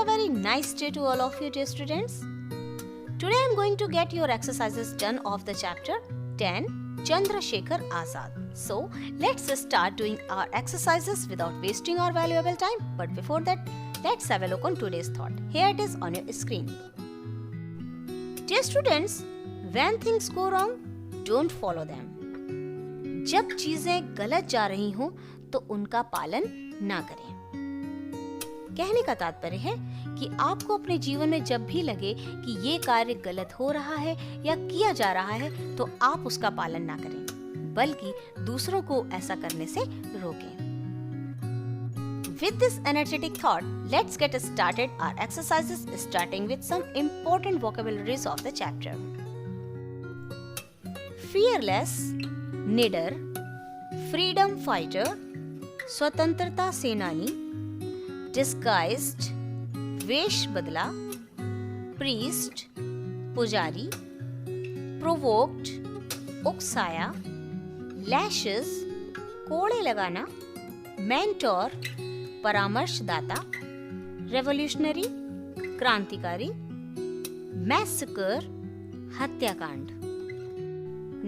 a very nice day to all of you, dear students. Today I am going to get your exercises done of the chapter 10, Chandrasekhar Azad. So let's start doing our exercises without wasting our valuable time. But before that, let's have a look on today's thought. Here it is on your screen. Dear students, when things go wrong, don't follow them. जब चीजें गलत जा रही हों तो उनका पालन ना करें। कहने का तात्पर्य है कि आपको अपने जीवन में जब भी लगे कि ये कार्य गलत हो रहा है या किया जा रहा है तो आप उसका पालन ना करें, बल्कि दूसरों को ऐसा करने से रोकें। With this energetic thought, let's get started our exercises, starting with some important vocabularies of the chapter. Fearless, निडर, freedom fighter, स्वतंत्रता सेनानी, disguised, वेश बदला, priest, पुजारी, provoked, उकसाया, lashes, कोड़े लगाना, mentor, परामर्शदाता, revolutionary, क्रांतिकारी, massacre, हत्याकांड।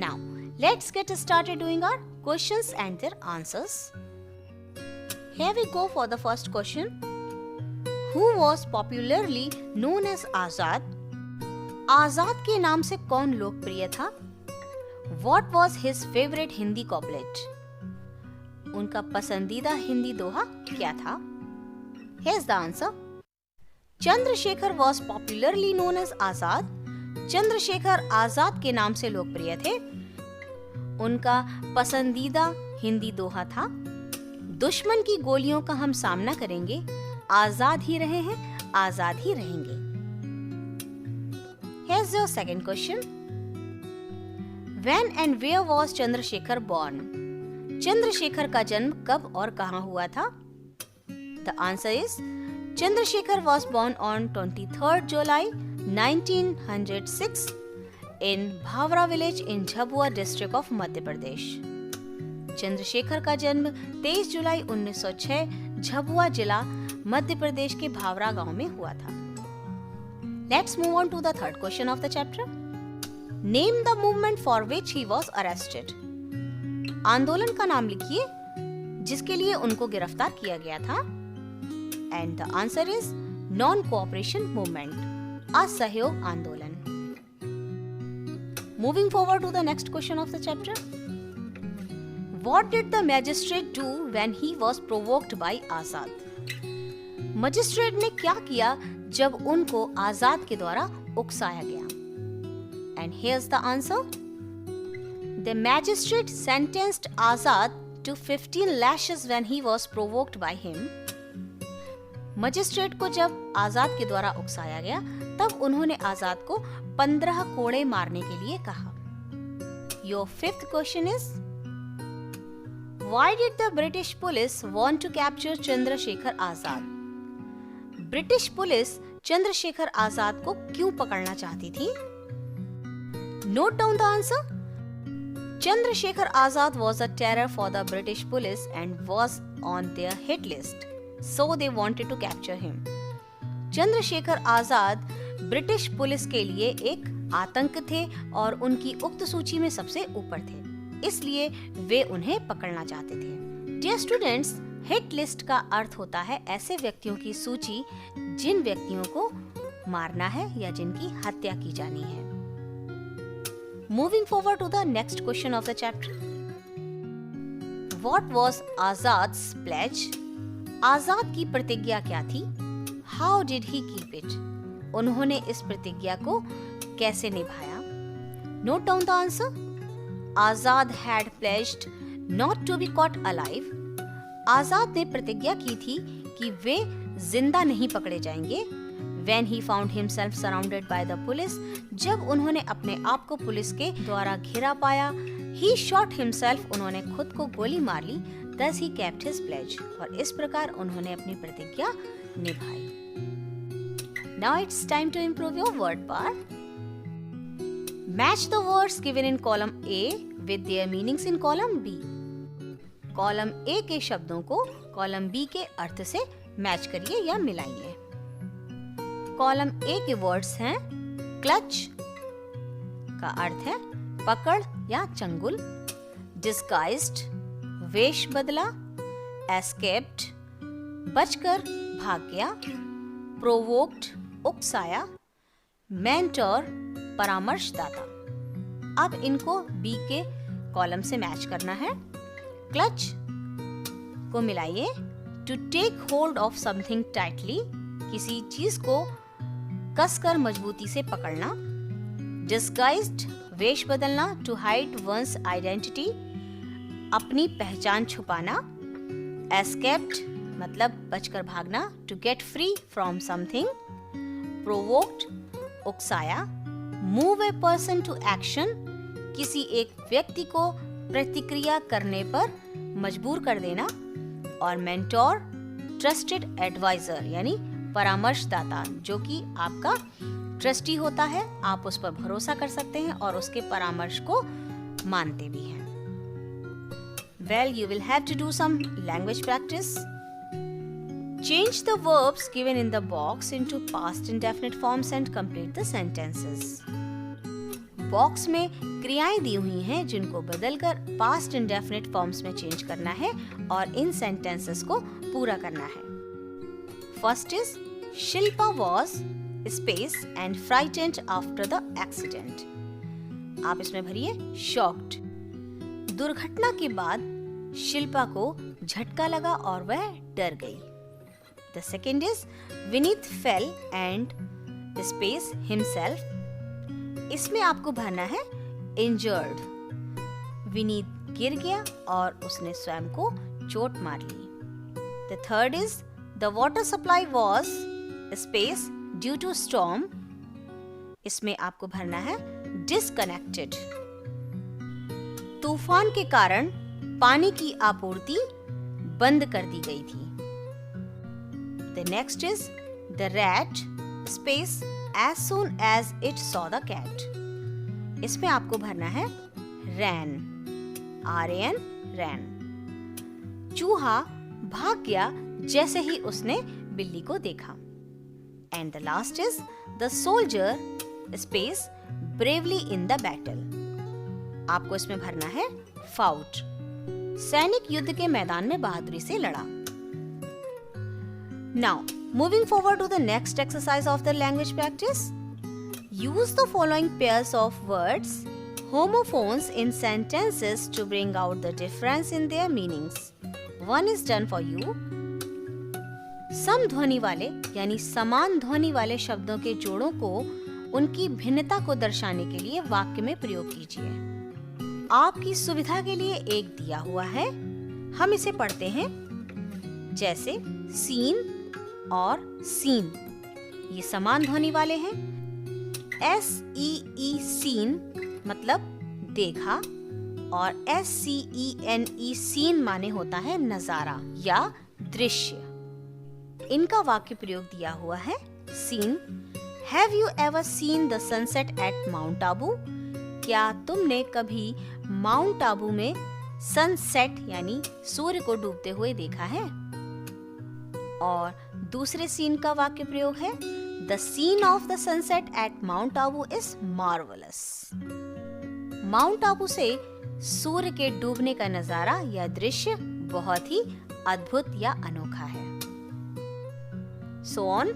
Now, let's get started doing our questions and their answers. Here we go for the first question. Who was popularly known as Azad? आजाद के नाम से कौन लोकप्रिय था? What was his favorite Hindi couplet? उनका पसंदीदा हिंदी दोहा क्या था? Here's the answer. Chandrashekhar was popularly known as Azad. Chandrashekhar Azad के नाम से लोकप्रिय थे। उनका पसंदीदा हिंदी दोहा था, दुश्मन की गोलियों का हम सामना करेंगे, आजाद ही रहे हैं, आजाद ही रहेंगे। Here's your second question. When and where was Chandrasekhar born? Chandrashekhar का जन्म कब और कहां हुआ था? The answer is Chandrasekhar was born on 23rd July 1906 in Bhavra village in Jhabua district of Madhya Pradesh. Chandrashekhar का जन्म 23 जुलाई 1906 झबुआ जिला मध्य प्रदेश के भावरा गांव में हुआ था। Let's move on to the third question of the chapter. Name the movement for which he was arrested. आंदोलन का नाम लिखिए जिसके लिए उनको गिरफ्तार किया गया था। And the answer is non-cooperation movement, असहयोग आंदोलन। Moving forward to the next question of the chapter. What did the magistrate do when he was provoked by Azad? Magistrate ने क्या किया जब उनको आजाद के द्वारा उकसाया गया? And here's the answer. The magistrate sentenced Azad to 15 lashes when he was provoked by him. Magistrate को जब आजाद के द्वारा उकसाया गया तब उन्होंने आजाद को 15 कोड़े मारने के लिए कहा। Your fifth question is, why did the British police want to capture Chandrasekhar Azad? British police Chandrashekhar Azad को क्यों पकड़ना चाहती थी? Note down the answer. Chandrasekhar Azad was a terror for the British police and was on their hit list, so they wanted to capture him. Chandrashekhar Azad British police के लिए एक आतंक थे और उनकी उक्त सूची में सबसे ऊपर थे, इसलिए वे उन्हें पकड़ना चाहते थे। डियर स्टूडेंट्स, हिट लिस्ट का अर्थ होता है ऐसे व्यक्तियों की सूची जिन व्यक्तियों को मारना है या जिनकी हत्या की जानी है। Moving forward to the next question of the chapter. What was Azad's pledge? Azad की प्रतिज्ञा क्या थी? How did he keep it? उन्होंने इस प्रतिज्ञा को कैसे निभाया? Note down the answer. Azad had pledged not to be caught alive. Azad ने प्रतिज्ञा की थी कि वे जिंदा नहीं पकड़े जाएंगे. When he found himself surrounded by the police, जब उन्होंने अपने आप को पुलिस के द्वारा घिरा पाया, he shot himself, उन्होंने खुद को गोली मार ली. Thus he kept his pledge, और इस प्रकार उन्होंने अपनी प्रतिज्ञा निभाई. Now it's time to improve your word power. Match the words given in column A with their meanings in column B. Column A के शब्दों को कॉलम B के अर्थ से मैच करिए या मिलाइए. कॉलम ए के वर्ड्स हैं क्लच का अर्थ है पकड़ या चंगुल, डिस्गाइज्ड वेश बदला, एस्केप्ड बचकर भाग गया, प्रोवोक्ड उकसाया, मेंटर परामर्शदाता। अब इनको बी के कॉलम से मैच करना है। क्लच को मिलाइए, to take hold of something tightly, किसी चीज को कसकर मजबूती से पकड़ना, डिस्गाइज्ड वेश बदलना, टू हाइड वंस आइडेंटिटी, अपनी पहचान छुपाना, एस्केप्ड मतलब बचकर भागना, to get free from something, provoked उकसाया, move a person to action, किसी एक व्यक्ति को प्रतिक्रिया करने पर मजबूर कर देना, और मेंटोर ट्रस्टेड एडवाइजर यानी परामर्शदाता, जो कि आपका ट्रस्टी होता है, आप उस पर भरोसा कर सकते हैं और उसके परामर्श को मानते भी हैं। Well, you will have to do some language practice. Change the verbs given in the box into past indefinite forms and complete the sentences. Box में क्रियाएं दी हुई हैं जिनको बदलकर पास्ट इंडेफिनिट फॉर्म्स में चेंज करना है और इन सेंटेंसेस को पूरा करना है। First is Shilpa was space and frightened after the accident. आप इसमें भरिए शॉक्ड। दुर्घटना के बाद शिल्पा को झटका लगा और वह डर गई। The second is Vineet fail and space himself. इसमें आपको भरना है इंजर्ड। विनीत गिर गया और उसने स्वयं को चोट मार ली। The third is the water supply was space due to storm. इसमें आपको भरना है डिसकनेक्टेड। तूफान के कारण पानी की आपूर्ति बंद कर दी गई थी। The next is the rat space as soon as it saw the cat। इसमें आपको भरना है ran, R-A-N, ran। चूहा भाग गया जैसे ही उसने बिल्ली को देखा। And the last is the soldier space bravely in the battle। आपको इसमें भरना है fought। सैनिक युद्ध के मैदान में बहादुरी से लड़ा। Now, moving forward to the next exercise of the language practice, use the following pairs of words, homophones in sentences to bring out the difference in their meanings. One is done for you. समध्वनि वाले यानी समान ध्वनि वाले शब्दों के जोड़ों को उनकी भिन्नता को दर्शाने के लिए वाक्य में प्रयोग कीजिए। आपकी सुविधा के लिए एक दिया हुआ है, हम इसे पढ़ते हैं। जैसे सीन और सीन, ये समान ध्वनि वाले हैं। SEE सीन मतलब देखा और SCENE सीन माने होता है नजारा या दृश्य। इनका वाक्य प्रयोग दिया हुआ है। Seen, have you ever seen the sunset at Mount Abu? क्या तुमने कभी माउंट आबू में सनसेट यानी सूर्य को डूबते हुए देखा है? और दूसरे सीन का वाक्य प्रयोग है the scene of the sunset at Mount Abu is marvellous. Mount Abu से सूर्य के डूबने का नजारा या दृश्य बहुत ही अद्भुत या अनोखा है। So on,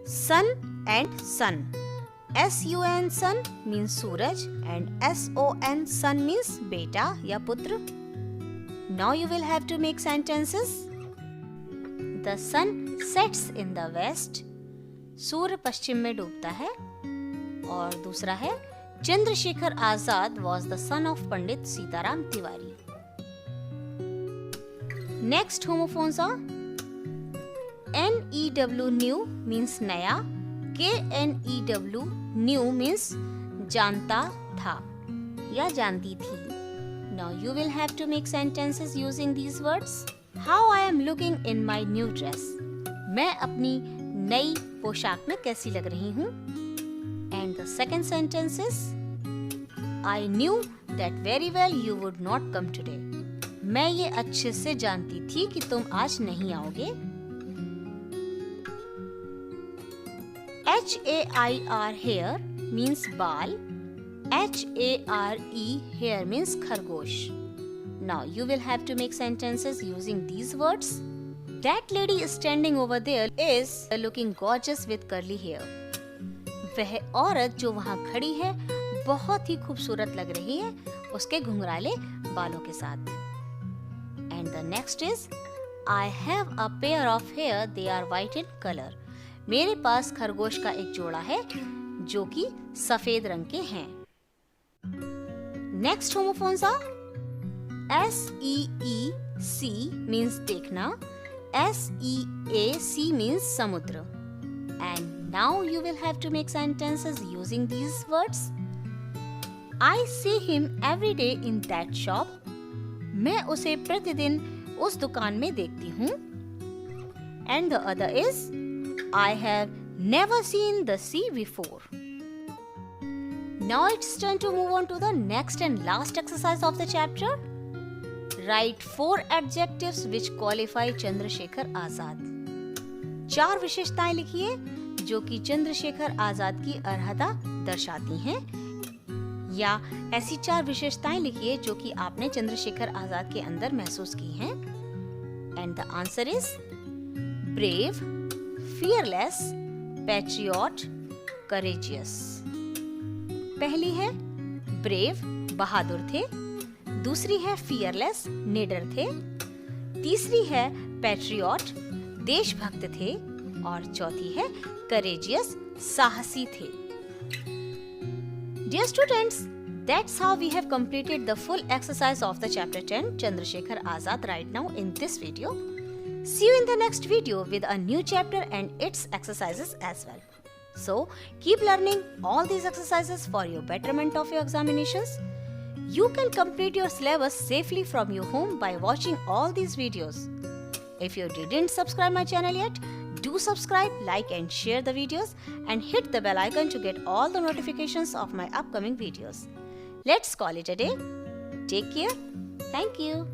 sun and son, SUN sun means सूरज एंड SON सन मीन्स बेटा या पुत्र। Now you will have to make sentences. The sun sets in the west, सूर्य पश्चिम में डूबता है। और दूसरा है Chandrashekhar Azad was the son of Pandit Sitaram Tiwari. Next homophones are NEW new means नया, KNEW new means जानता था या जानती थी। Now you will have to make sentences using these words. How I am looking in my new dress. मैं अपनी नई पोशाक में कैसी लग रही हूँ। And the second sentence is I knew that very well you would not come today. मैं ये अच्छे से जानती थी कि तुम आज नहीं आओगे। H-A-I-R hair means बाल. H-A-R-E hair means खरगोश. Now you will have to make sentences using these words. That lady standing over there is looking gorgeous with curly hair. वह औरत जो वहाँ खड़ी है बहुत ही खूबसूरत लग रही है उसके घुंघराले बालों के साथ. And the next is I have a pair of hair, they are white in color. मेरे पास खरगोश का एक जोड़ा है जो कि सफेद रंग के हैं. Next homophones are S-E-E-C means देखना, S-E-A-C means समुद्र. And now you will have to make sentences using these words. I see him every day in that shop. मैं उसे प्रतिदिन उस दुकान में देखती हूँ. And the other is I have never seen the sea before. Now it's time to move on to the next and last exercise of the chapter. Write 4 adjectives which qualify Chandrashekhar Azad. 4 विशेषताएं लिखिए जो कि चंद्रशेखर आजाद की अर्हता दर्शाती हैं, या ऐसी 4 विशेषताएं लिखिए जो कि आपने चंद्रशेखर आजाद के अंदर महसूस की हैं. And the answer is brave, fearless, patriot, courageous. पहली है brave, बहादुर थे. दूसरी है fearless, निडर थे. तीसरी है patriot, देशभक्त थे. और चौथी है courageous, साहसी थे. Dear students, that's how we have completed the full exercise of the chapter 10 Chandrasekhar Azad right now in this video. See you in the next video with a new chapter and its exercises as well. So keep learning all these exercises for your betterment of your examinations. You can complete your syllabus safely from your home by watching all these videos. If you didn't subscribe my channel yet, do subscribe, like and share the videos and hit the bell icon to get all the notifications of my upcoming videos. Let's call it a day. Take care. Thank you.